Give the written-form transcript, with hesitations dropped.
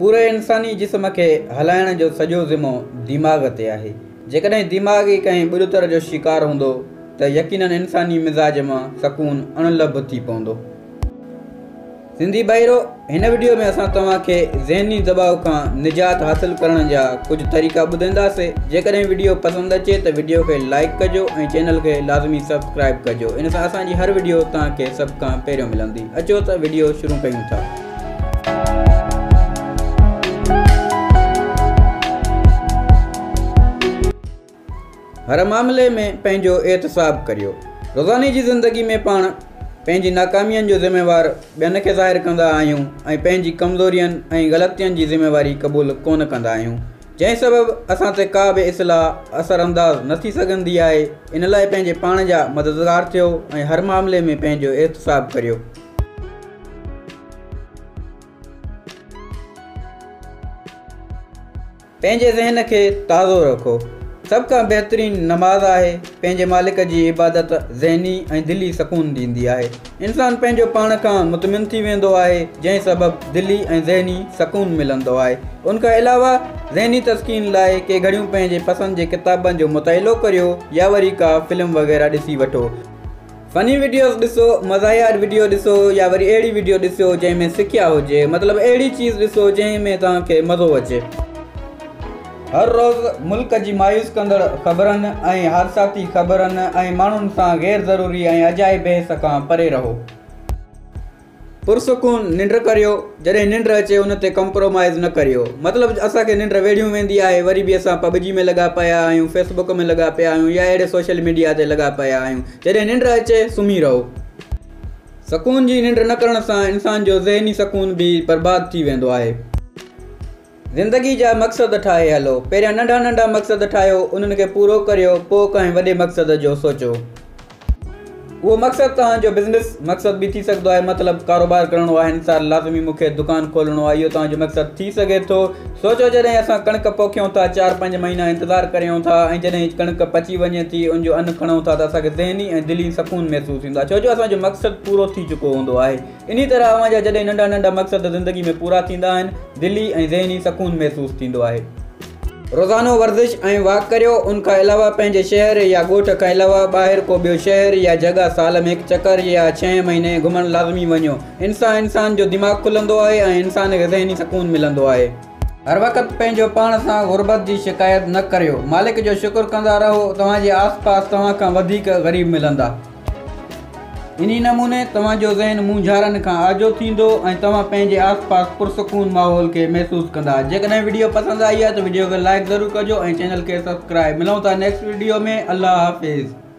पूरे इंसानी जिस्म के हलाइण जो सॼो ज़िम्मो दिमाग़ ते आहे। जेकॾहिं दिमाग़ ई कंहिं बुॾतर जो शिकार हूंदो त यकीनन इंसानी मिज़ाज मां सकून अणलभ थी पवंदो। सिंधी भाइरो, हिन वीडियो में असां तव्हांखे ज़हनी दबाव खां निजात हासिल करण जा कुछ तरीक़ा ॿुधाईंदासीं। जेकॾहिं वीडियो पसंदि अचे त वीडियो खे लाइक कजो ऐं चैनल खे लाज़मी सब्सक्राइब कजो। इन सां असांजी हर वीडियो तव्हांखे सभ खां पहिरियों मिलंदी। अचो त वीडियो शुरू कयूं था। हर मामले में पंहिंजो एहतिसाब करियो। रोज़ानी जी ज़िंदगी में पाण पंहिंजी नाकामियुनि जो ज़िम्मेवार ॿियनि खे ज़ाहिर कंदा आहियूं ऐं पंहिंजी कमज़ोरियुनि ऐं ग़लतियुनि जी ज़िम्मेवारी क़बूल कोन कंदा आहियूं, जंहिं सबबु असां ते का बि इस्लाह असरअंदाज़ न थी सघंदी आहे। इन लाइ पंहिंजे पाण जा मददगार थियो ऐं हर मामले में पंहिंजो एहतिसाब करियो। पंहिंजे ज़हन खे ताज़ो रखो। सभ खां बहितरीन नमाज़ आहे। पंहिंजे मालिक जी इबादत ज़हनी ऐं दिली सकून ॾींदी आहे। इंसानु पंहिंजो पाण खां मुतमिन थी वेंदो आहे, जंहिं सबबु दिली ऐं ज़हनी सकून मिलंदो आहे। उनखां अलावा ज़हनी तस्कीन लाइ के घड़ियूं पंहिंजे पसंदि जे किताबनि जो मुताइलो करियो या वरी का फिल्म वग़ैरह ॾिसी वठो। फ़नी वीडियोज़ ॾिसो, मज़ाहियात वीडियो ॾिसो या वरी अहिड़ी वीडियो ॾिसो जंहिं में सिखिया हुजे, मतिलबु अहिड़ी चीज़ ॾिसो जंहिं में तव्हांखे मज़ो अचे। हर रोज़ मुल्क जी मायूस कंदड़ ख़बरनि ऐं हादसाती ख़बरनि ऐं माण्हुनि सां गैर ज़रूरी ऐं अजाइब बहस खां परे रहो। पुरसुकून निंड करियो। जॾहिं निंड अचे उन ते कॉम्प्रोमाइज़ न करियो। मतिलबु असांखे निंड वेड़ियूं वेंदी आहे, वरी बि असां पबजी में लॻा पिया आहियूं, फेसबुक में लॻा पिया आहियूं या अहिड़े सोशल मीडिया ते लॻा पिया आहियूं। जॾहिं निंड अचे सुम्ही रहो। सकून जी निंड न करण सां इंसान जो ज़हनी सकून बि बर्बाद थी वेंदो आहे। ज़िंदगी जा मक़सद ठाहे हलो। पहिरियां नंढा नंढा मक़सद ठाहियो, उन्हनि खे पूरो करियो, पोइ कंहिं वॾे मक़सद जो सोचो। उहो मक़सदु तव्हांजो बिज़नेस मक़सदु बि थी सघंदो आहे, मतिलबु कारोबार करिणो आहे, हिन साल लाज़मी मूंखे दुकानु खोलणो आहे, इहो तव्हांजो मक़सदु थी सघे थो। सोचो, जॾहिं असां कणिक पोखियूं था, 4-5 महीना इंतज़ारु करियूं था ऐं जॾहिं कणिक पची वञे थी, उनजो अन्न खणूं था त असांखे ज़हनी ऐं दिली सकून महसूसु थींदो आहे, छो जो असांजो मक़सदु पूरो थी चुको हूंदो आहे। इन तरह अव्हांजा जॾहिं नंढा नंढा मक़सद ज़िंदगी में पूरा थींदा आहिनि, दिली ऐं ज़हनी सकून महसूसु थींदो आहे। रोज़ानो वर्ज़िश ऐं वॉक करियो। उनखां अलावा पंहिंजे शहर या ॻोठ खां अलावा ॿाहिरि को ॿियो शहर या जॻह साल में हिकु चकर या 6 महीने घुमणु लाज़मी वञो। इन सां इंसान जो दिमाग़ खुलंदो आहे ऐं इंसान खे ज़हनी सकून मिलंदो आहे। हर वक़्तु पंहिंजो पाण सां ग़ुरबत जी शिकायत न करियो। मालिक जो शुक्र कंदा रहो, तव्हांजे आसपास तव्हां खां वधीक ग़रीब मिलंदा। इन नमूने तव्हांजो ज़हन मुंझारनि खां आजो थींदो ऐं तव्हां पंहिंजे आसपास पुरसकून माहौल खे महसूसु कंदा। जेकॾहिं वीडियो पसंदि आई आहे त वीडियो खे लाइक ज़रूरु कजो ऐं चैनल खे सब्सक्राइब। मिलूं था नेक्स्ट वीडियो में। अल्लाह हाफ़िज़।